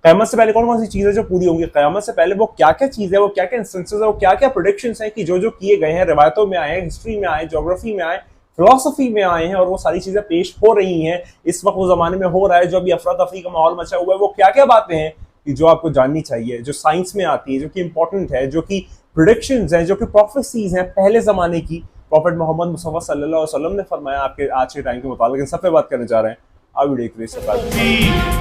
क़यामत से पहले कौन कौन सी चीजें जो पूरी होंगी, क़यामत से पहले वो क्या क्या चीजें, वो क्या क्या इंस्टेंसेस है, वो क्या क्या प्रोडिक्शंस हैं कि जो जो किए गए हैं, रिवायतों में आए हैं, हिस्ट्री में आए, ज्योग्राफी में आए, फिलोसफी में आए हैं, और वो सारी चीजें पेश हो रही हैं इस वक्त, वो जमाने में हो रहा है जो अभी अफरा तफरी का माहौल मचा हुआ है। वो क्या क्या बातें हैं कि जो आपको जाननी चाहिए, जो साइंस में आती है, जो कि इंपॉर्टेंट है, जो कि प्रोडिक्शंस हैं, जो कि प्रोफेसीज हैं पहले जमाने की, प्रॉफिट मोहम्मद मुस्तफा सल्लल्लाहु अलैहि वसल्लम ने फरमाया आपके आज के टाइम के मुताबिक। इन सब पे बात करने जा रहे हैं। आप वीडियो के लिए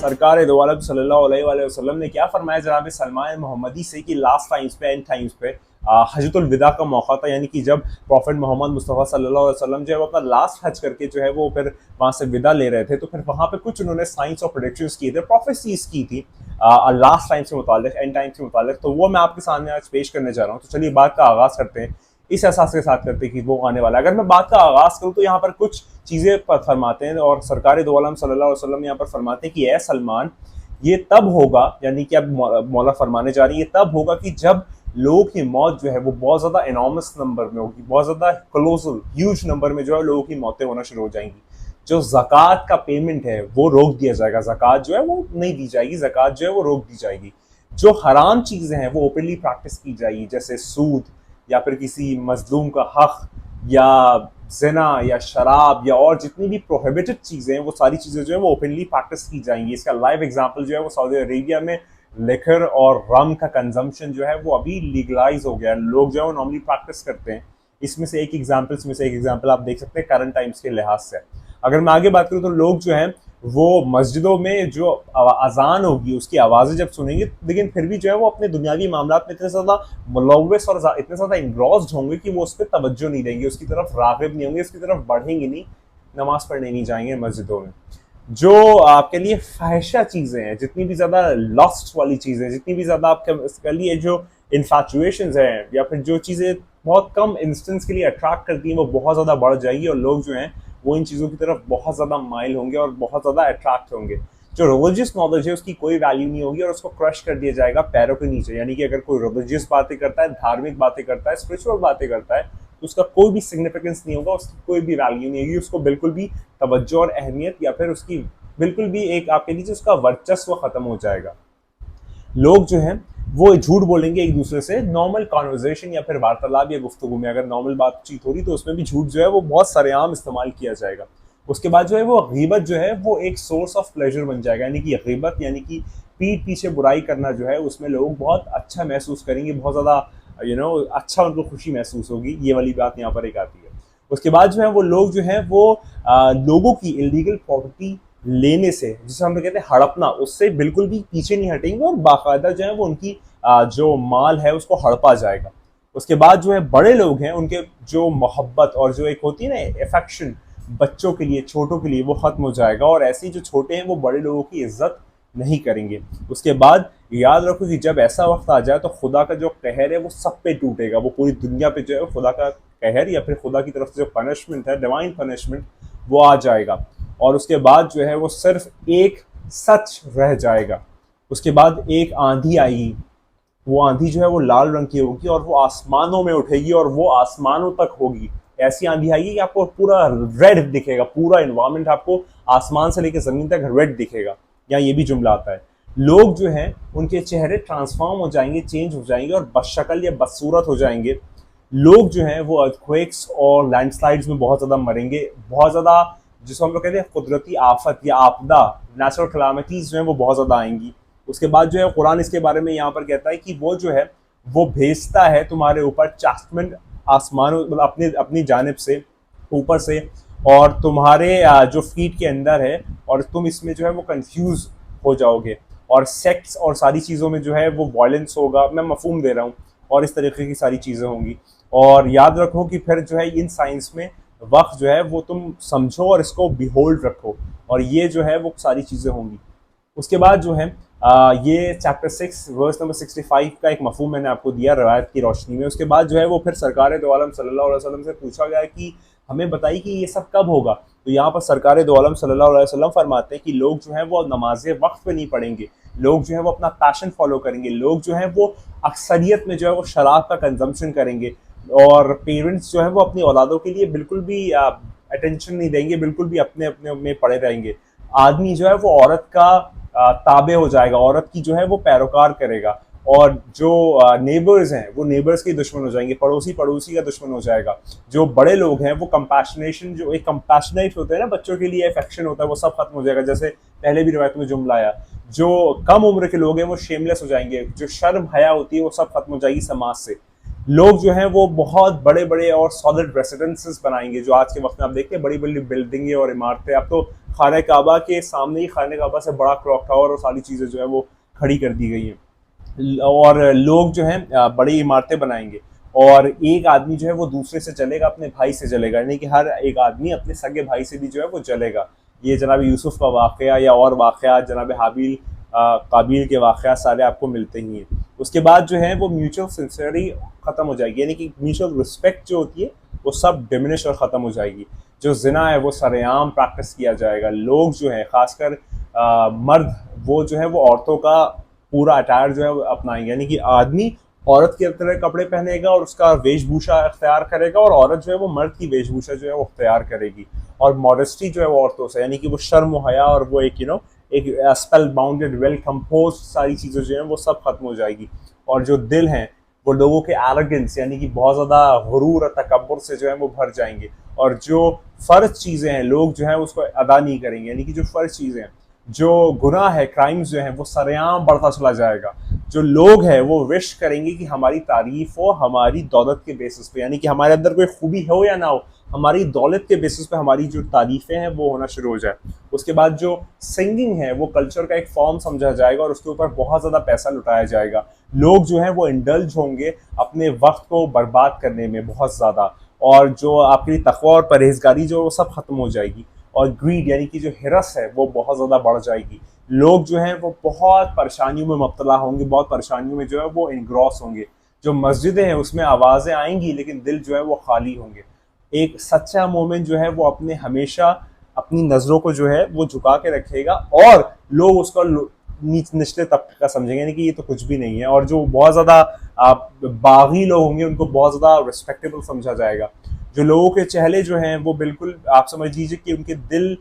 सरकार दो आलम सल्लल्लाहु अलैहि वसल्लम ने क्या फरमाया जनाब सलमान मोहम्मदी से कि लास्ट टाइम्स पे, एंड टाइम्स पे हजतुल विदा का मौका था, यानी कि जब प्रॉफिट मोहम्मद मुस्तफ़ा सल्लल्लाहु अलैहि वसल्लम जो है वो अपना लास्ट हज करके जो है वो फिर वहाँ से विदा ले रहे थे, तो फिर वहाँ पे कुछ उन्होंने साइंस और प्रेडिक्शंस किए थे, प्रोफेसीज की थी लास्ट टाइम्स के मुतालिक, एंड टाइम्स के मुतालिक। तो वो मैं आपके सामने आज पेश करने जा रहा हूँ। तो चलिए बात का आगाज़ करते हैं, इस एहसास के साथ करते हैं कि वो आने वाला है। अगर मैं बात का आगाज़ करूँ तो यहाँ पर कुछ चीज़ें फरमाते हैं, और सरकार दो आलम सल्लल्लाहु अलैहि वसल्लम यहाँ पर फरमाते हैं कि ए सलमान, ये तब होगा, यानी कि अब मौला फरमाने जा रही है, ये तब होगा कि जब लोगों की मौत जो है वो बहुत ज़्यादा एनॉर्मस नंबर में होगी, बहुत ज़्यादा क्लोजल ह्यूज नंबर में जो है लोगों की मौतें होना शुरू हो जाएंगी। जो ज़कात का पेमेंट है वो रोक दिया जाएगा, ज़कात जो है वो नहीं दी जाएगी, ज़कात जो है वो रोक दी जाएगी। जो हराम चीज़ें हैं वो ओपनली प्रैक्टिस की जाएगी, जैसे सूद, या फिर किसी मजलूम का हक, या ज़िना, या शराब, या और जितनी भी प्रोहिबिटेड चीज़ें हैं वो सारी चीज़ें जो है वो ओपनली प्रैक्टिस की जाएंगी। इसका लाइव एग्जांपल जो है वो सऊदी अरेबिया में लिकर और रम का कंजम्पशन जो है वो अभी लीगलाइज हो गया है, लोग जो है वो नॉर्मली प्रैक्टिस करते हैं। इसमें से एक एग्जाम्पल आप देख सकते हैं करंट टाइम्स के लिहाज से। अगर मैं आगे बात करूँ तो लोग जो हैं वो मस्जिदों में जो अजान होगी उसकी आवाज़ें जब सुनेंगे, लेकिन फिर भी जो है वो अपने दुनियावी मामलात में इतने ज़्यादा मुलव्वस और इतने ज़्यादा इंग्रॉस्ड होंगे कि वो उस पर तवज्जो नहीं देंगे, उसकी तरफ राग़िब नहीं होंगे, उसकी तरफ बढ़ेंगे नहीं, नमाज़ पढ़ने नहीं जाएंगे मस्जिदों में। जो आपके लिए फाहिशा चीज़ें हैं, जितनी भी ज़्यादा लस्ट वाली चीज़ें, जितनी भी ज़्यादा आपके लिए जो इन्फैचुएशंस हैं, या फिर जो चीज़ें बहुत कम इंस्टेंस के लिए अट्रैक्ट करती हैं, वो बहुत ज़्यादा बढ़ जाएगी, और लोग जो हैं वो इन चीज़ों की तरफ बहुत ज़्यादा माइल होंगे और बहुत ज़्यादा अट्रैक्ट होंगे। जो रिलीजियस नॉलेज है उसकी कोई वैल्यू नहीं होगी, और उसको क्रश कर दिया जाएगा पैरों के नीचे। यानी कि अगर कोई रिलीजियस बातें करता है, धार्मिक बातें करता है, स्पिरिचुअल बातें करता है, तो उसका कोई भी सिग्निफिकेंस नहीं होगा, उसकी कोई भी वैल्यू नहीं होगी, उसको बिल्कुल भी तवज्जो और अहमियत, या फिर उसकी बिल्कुल भी एक आपके नीचे उसका वर्चस्व खत्म हो जाएगा। लोग जो हैं वो झूठ बोलेंगे एक दूसरे से, नॉर्मल कॉन्वर्जेशन या फिर वार्तालाप या गुफ्तगू में अगर नॉर्मल बातचीत हो रही तो उसमें भी झूठ जो है वो बहुत सरेआम इस्तेमाल किया जाएगा। उसके बाद जो है वो गीबत जो है वो एक सोर्स ऑफ प्लेजर बन जाएगा, यानी कि गीबत यानी कि पीठ पीछे बुराई करना जो है उसमें लोग बहुत अच्छा महसूस करेंगे, बहुत ज़्यादा अच्छा उनको खुशी महसूस होगी। ये वाली बात यहाँ पर एक आती है। उसके बाद जो है वो लोग जो है वो लोगों की इलीगल प्रॉपर्टी लेने से, जिसे हम लोग कहते हैं हड़पना, उससे बिल्कुल भी पीछे नहीं हटेंगे, और बाकायदा जो है वो उनकी जो माल है उसको हड़पा जाएगा। उसके बाद जो है बड़े लोग हैं उनके जो मोहब्बत और जो एक होती है ना अफेक्शन बच्चों के लिए, छोटों के लिए, वो खत्म हो जाएगा, और ऐसे जो छोटे हैं वो बड़े लोगों की इज्जत नहीं करेंगे। उसके बाद याद रखो कि जब ऐसा वक्त आ जाए तो खुदा का जो कहर है वो सब पे टूटेगा, वो पूरी दुनिया पे जो है खुदा का कहर या फिर खुदा की तरफ से जो पनिशमेंट है, डिवाइन पनिशमेंट, वो आ जाएगा। और उसके बाद जो है वो सिर्फ एक सच रह जाएगा। उसके बाद एक आंधी आएगी, वो आंधी जो है वो लाल रंग की होगी, और वो आसमानों में उठेगी, और वो आसमानों तक होगी। ऐसी आंधी आएगी कि आपको पूरा रेड दिखेगा, पूरा इन्वायरमेंट आपको आसमान से लेकर ज़मीन तक रेड दिखेगा। या ये भी जुमला आता है, लोग जो हैं उनके चेहरे ट्रांसफॉर्म हो जाएंगे, चेंज हो जाएंगे, और बदशक्ल या बदसूरत हो जाएंगे। लोग जो हैं वो अर्थक्वेक्स और लैंडस्लाइड्स में बहुत ज़्यादा मरेंगे, बहुत ज़्यादा जिसको हम लोग कहते हैं कुदरती आफत या आपदा, नेचुरल कलामिटीज़ जो हैं वो बहुत ज़्यादा आएंगी। उसके बाद जो है कुरान इसके बारे में यहाँ पर कहता है कि वो जो है वो भेजता है तुम्हारे ऊपर चास्टमेंट आसमानों, मतलब अपनी अपनी जानिब से ऊपर से, और तुम्हारे जो फीट के अंदर है, और तुम इसमें जो है वो कंफ्यूज हो जाओगे, और सेक्स और सारी चीज़ों में जो है वो वायलेंस होगा, मैं मफहूम दे रहा हूँ, और इस तरीके की सारी चीज़ें होंगी। और याद रखो कि फिर जो है इन साइंस में वक्त जो है वो तुम समझो और इसको बिहोल्ड रखो, और ये जो है वो सारी चीज़ें होंगी। उसके बाद जो है ये चैप्टर 6 वर्स नंबर 65 का एक मफहूम मैंने आपको दिया रवायत की रोशनी में। उसके बाद जो है वो फिर सरकार दो आलम सल्लल्लाहु अलैहि वसल्लम से पूछा गया कि हमें बताइए कि ये सब कब होगा। तो यहाँ पर सरकार दो आलम सल्लल्लाहु अलैहि वसल्लम फरमाते हैं कि लोग जो हैं वो नमाजें वक्त पे नहीं पढ़ेंगे, लोग जो है वो अपना पैशन फॉलो करेंगे, लोग जो है वो अक्सरियत में जो है वो शराब का कंजम्पशन करेंगे, और पेरेंट्स जो है वो अपनी औलादों के लिए बिल्कुल भी अटेंशन नहीं देंगे, बिल्कुल भी अपने अपने में पड़े रहेंगे। आदमी जो है वो औरत का ताबे हो जाएगा, औरत की जो है वो पैरोकार करेगा, और जो नेबर्स हैं वो नेबर्स के दुश्मन हो जाएंगे, पड़ोसी पड़ोसी का दुश्मन हो जाएगा। जो बड़े लोग हैं वो कंपैशनेशन, जो एक कंपैशनेट होते हैं ना बच्चों के लिए, अफेक्शन होता है, वो सब खत्म हो जाएगा। जैसे पहले भी रिवायत में जुमला आया, जो कम उम्र के लोग हैं वो शेमलेस हो जाएंगे, जो शर्म हया होती है वो सब खत्म हो जाएगी समाज से। लोग जो हैं वो बहुत बड़े बड़े और सॉलिड रेसिडेंसेस बनाएंगे, जो आज के वक्त में आप देखते हैं बड़ी बड़ी बिल्डिंगें और इमारतें। अब तो खाने काबा के सामने ही खाने काबा से बड़ा क्लॉक टावर और सारी चीज़ें जो है वो खड़ी कर दी गई हैं, और लोग जो हैं बड़ी इमारतें बनाएंगे, और एक आदमी जो है वो दूसरे से जलेगा, अपने भाई से जलेगा, यानी कि हर एक आदमी अपने सगे भाई से भी जो है वो जलेगा। ये जनाब यूसुफ का वाक़या या और वाक़या, जनाब हाबिल काबिल के वाक़या सारे आपको मिलते ही हैं। उसके बाद जो है वो म्यूचुअल सिंसियरिटी ख़त्म हो जाएगी, यानी कि म्यूचुअल रिस्पेक्ट जो होती है वो सब डिमिनिश और ख़त्म हो जाएगी। जो ज़िना है वो सरेआम प्रैक्टिस किया जाएगा। लोग जो हैं ख़ासकर मर्द, वो जो है वो औरतों का पूरा अटायर जो है वो अपनाएंगे, यानी कि आदमी औरत की तरह कपड़े पहनेगा और उसका वेशभूषा अख्तियार करेगा, और औरत जो है वो मर्द की वेशभूषा जो है वो अख्तियार करेगी। और मॉडेस्टी जो है वो औरतों से, यानी कि वो शर्म व हया और वो एक एक स्पेल बाउंडेड वेल कंपोज सारी चीज़ें जो हैं वो सब खत्म हो जाएगी। और जो दिल हैं वो लोगों के एरोगेंस, यानी कि बहुत ज़्यादा गुरूर और तकब्बुर से जो है वो भर जाएंगे, और जो फ़र्ज चीज़ें हैं लोग जो हैं उसको अदा नहीं करेंगे, यानी कि जो फ़र्ज चीज़ें हैं, जो गुनाह है, क्राइम्स जो हैं वो सरेआम बढ़ता चला जाएगा। जो लोग हैं वो विश करेंगे कि हमारी तारीफ हो हमारी दौलत के बेसिस पे, यानी कि हमारे अंदर कोई खूबी हो या ना हो, हमारी दौलत के बेसिस पे हमारी जो तारीफ़ें हैं वो होना शुरू हो जाए। उसके बाद जो सिंगिंग है वो कल्चर का एक फॉर्म समझा जाएगा, और उसके ऊपर बहुत ज़्यादा पैसा लुटाया जाएगा। लोग जो हैं वो इंडल्ज होंगे अपने वक्त को बर्बाद करने में बहुत ज़्यादा, और जो आपकी तक़वा और परहेजगारी जो वो सब खत्म हो जाएगी। और ग्रीड, यानी कि जो हिरस है वो बहुत ज़्यादा बढ़ जाएगी। लोग जो हैं वो बहुत परेशानियों में मुब्तला होंगे, बहुत परेशानियों में जो है वो इनग्रॉस होंगे। जो मस्जिदें हैं उसमें आवाज़ें आएंगी लेकिन दिल जो है वो खाली होंगे। एक सच्चा मोमिन जो है वो अपने हमेशा अपनी नज़रों को जो है वो झुका के रखेगा, और लोग उसका निचले तबके का समझेंगे, यानी कि ये तो कुछ भी नहीं है। और जो बहुत ज़्यादा बागी लोग होंगे उनको बहुत ज़्यादा रिस्पेक्टेबल समझा जाएगा। जो लोगों के चेहरे जो हैं वो बिल्कुल आप समझ लीजिए कि उनके दिल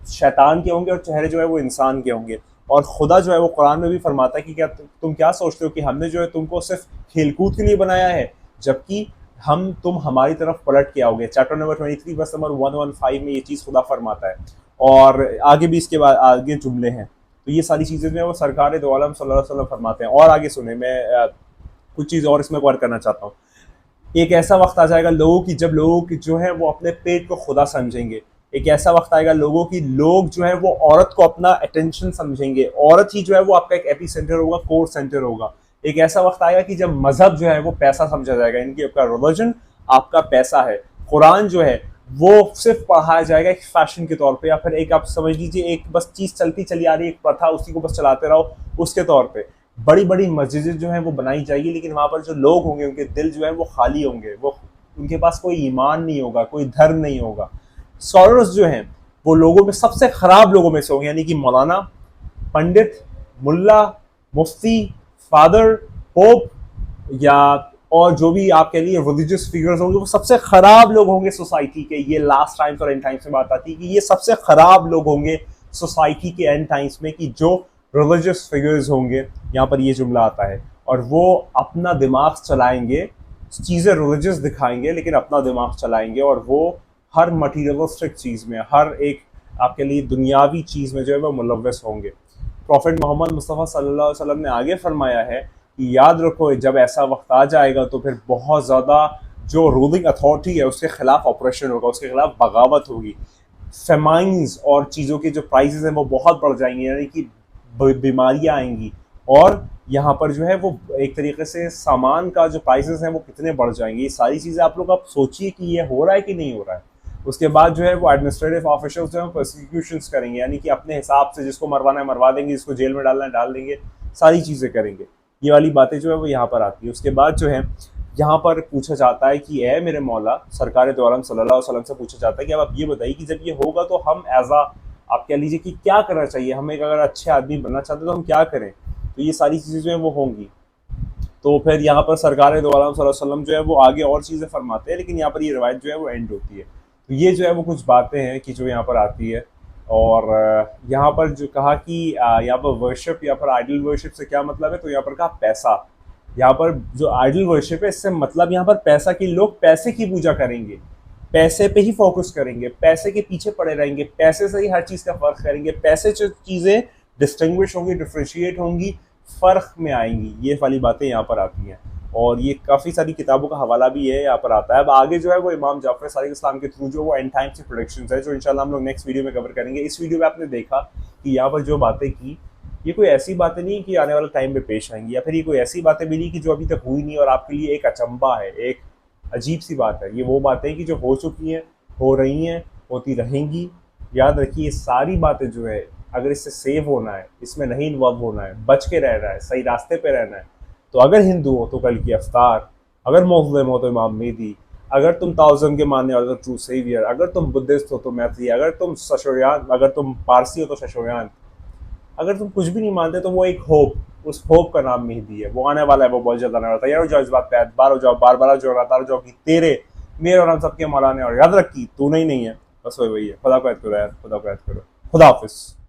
शैतान के होंगे और चेहरे जो है वो इंसान के होंगे। और खुदा जो है वो कुरान में भी फरमाता है कि क्या तुम क्या सोचते हो कि हमने जो है तुमको सिर्फ खेलकूद के लिए बनाया है, जबकि तुम हमारी तरफ पलट के आओगे। चैप्टर नंबर 23 वर्स नंबर 115 में ये चीज़ खुदा फरमाता है, और आगे भी इसके बाद आगे जुमले हैं। तो ये सारी चीज़ें जो है वो सरकार दो आलम सल्लल्लाहु अलैहि वसल्लम फरमाते हैं। और आगे सुने, मैं कुछ चीज़ और इसमें कवर करना चाहता हूँ। एक ऐसा वक्त आ जाएगा लोगों की, जब लोगों की जो है वो अपने पेट को खुदा समझेंगे। एक ऐसा वक्त आएगा लोगों की, लोग जो है वो औरत को अपना अटेंशन समझेंगे, औरत ही जो है वो आपका एक एपी सेंटर होगा, कोर सेंटर होगा। एक ऐसा वक्त आएगा कि जब मजहब जो है वो पैसा समझा जाएगा, इनकी आपका रिलीजन आपका पैसा है। कुरान जो है वो सिर्फ पढ़ाया जाएगा एक फैशन के तौर पे, या फिर एक आप समझ लीजिए एक बस चीज़ चलती चली आ रही है, एक प्रथा, उसी को बस चलाते रहो उसके तौर पे। बड़ी बड़ी मस्जिदें जो हैं वो बनाई जाएगी, लेकिन वहाँ पर जो लोग होंगे उनके दिल जो है वो खाली होंगे, वो उनके पास कोई ईमान नहीं होगा, कोई धर्म नहीं होगा। स्कॉलर्स जो हैं वो लोगों में सबसे ख़राब लोगों में से होंगे, यानी कि मौलाना, पंडित, मुल्ला, मुफ्ती, फादर, पोप, या और जो भी आप कह लीजिए रिलीजियस फिगर्स होंगे, वो सबसे ख़राब लोग होंगे सोसाइटी के। ये लास्ट टाइम्स और एंड टाइम्स में बात आती है कि ये सबसे ख़राब लोग होंगे सोसाइटी के एंड टाइम्स में, कि जो रिलीजियस फिगर्स होंगे, यहाँ पर ये जुमला आता है, और वो अपना दिमाग चलाएंगे, चीज़ें रिलीजियस दिखाएंगे लेकिन अपना दिमाग चलाएंगे, और वो हर मटीरियलिस्टिक चीज़ में, हर एक आपके लिए दुनियावी चीज़ में जो है वो मुलव्वस होंगे। प्रॉफिट मोहम्मद मुस्तफ़ा सल्लल्लाहु अलैहि वसल्लम ने आगे फरमाया है कि याद रखो जब ऐसा वक्त आ जाएगा तो फिर बहुत ज़्यादा जो रूलिंग अथॉरिटी है उसके ख़िलाफ़ ऑपरेशन होगा, उसके ख़िलाफ़ बगावत होगी। फेमाइंस और चीज़ों के जो प्राइसेस हैं वो बहुत बढ़ जाएंगे, यानी कि बीमारियाँ आएंगी, और यहाँ पर जो है वो एक तरीके से सामान का जो प्राइसेस हैं वो कितने बढ़ जाएंगे। ये सारी चीज़ें आप लोग आप सोचिए कि ये हो रहा है कि नहीं हो रहा है। उसके बाद जो है वो एडमिनिस्ट्रेटिव ऑफिशियल्स जो है प्रोसिक्यूशंस करेंगे, यानी कि अपने हिसाब से जिसको मरवाना है मरवा देंगे, जिसको जेल में डालना है डाल देंगे, सारी चीज़ें करेंगे। ये वाली बातें जो है वो यहाँ पर आती है। उसके बाद जो है यहाँ पर पूछा जाता है कि ए मेरे मौला, सरकार दो आलम सल्लल्लाहु अलैहि वसल्लम से पूछा जाता है कि अब आप ये बताइए कि जब ये होगा तो हम एज आ, आप कह लीजिए कि क्या करना चाहिए हमें, अगर अच्छे आदमी बनना चाहते हैं तो हम क्या करें। तो ये सारी चीज़ें जो है वो होंगी। तो फिर यहाँ पर सरकार दो आलम सल्लल्लाहु अलैहि वसल्लम जो है वो आगे और चीज़ें फरमाते हैं, लेकिन यहाँ पर ये रिवायत जो है वो एंड होती है। तो ये जो है वो कुछ बातें हैं कि जो यहाँ पर आती है। और यहाँ पर जो कहा कि यहाँ पर वर्शिप, यहाँ पर आइडल वर्शिप से क्या मतलब है, तो यहाँ पर कहा पैसा। यहाँ पर जो आइडल वर्शिप है इससे मतलब यहाँ पर पैसा, कि लोग पैसे की पूजा करेंगे, पैसे पे ही फोकस करेंगे, पैसे के पीछे पड़े रहेंगे, पैसे से ही हर चीज़ का फ़र्क करेंगे, पैसे से चीज़ें डिस्टिंग्विश होंगी, डिफ्रेंशिएट होंगी, फ़र्क में आएंगी। ये वाली बातें यहाँ पर आती हैं और ये काफ़ी सारी किताबों का हवाला भी है यहाँ पर आता है। अब आगे जो है वो इमाम जाफर सादिक इस्लाम के थ्रू जो वो एंड टाइम से प्रोडिक्शंस है, जो इंशाल्लाह हम लोग नेक्स्ट वीडियो में कवर करेंगे। इस वीडियो में आपने देखा कि यहाँ पर जो बातें की, ये कोई ऐसी बातें नहीं कि आने वाले टाइम में पेश आएंगी, या फिर ये कोई ऐसी बातें भी नहीं कि जो अभी तक हुई नहीं और आपके लिए एक अचंबा है, एक अजीब सी बात है। ये वो बातें कि जो हो चुकी हैं, हो रही हैं, होती रहेंगी। याद रखिए, सारी बातें जो है, अगर इससे सेव होना है, इसमें नहीं इन्वॉल्व होना है, बच के रहना है, सही रास्ते पे रहना है, तो अगर हिंदू हो तो कल की अफ्तार, अगर मुस्लिम हो तो इमाम मेहदी, अगर तुम ताओज़म के मानने वाले हो तो ट्रू सेवियर, अगर तुम बुद्धिस्ट हो तो मैत्री, अगर तुम शशोयान, अगर तुम पारसी हो तो शशोयान, अगर तुम कुछ भी नहीं मानते तो वो एक होप, उस होप का नाम मेहदी है। वो आने वाला है, वो बहुत जल्द आने वाला है। तैयार हो जाओ इस बात पे, एतबार हो जाओ, बार बार जो लगातार जाओ कि तेरे, मेरे और हम सबके मौला ने, और याद रखी तू नहीं है, बस वही है। खुदा को याद करो यार, खुदा को याद करो। खुदा हाफिज़।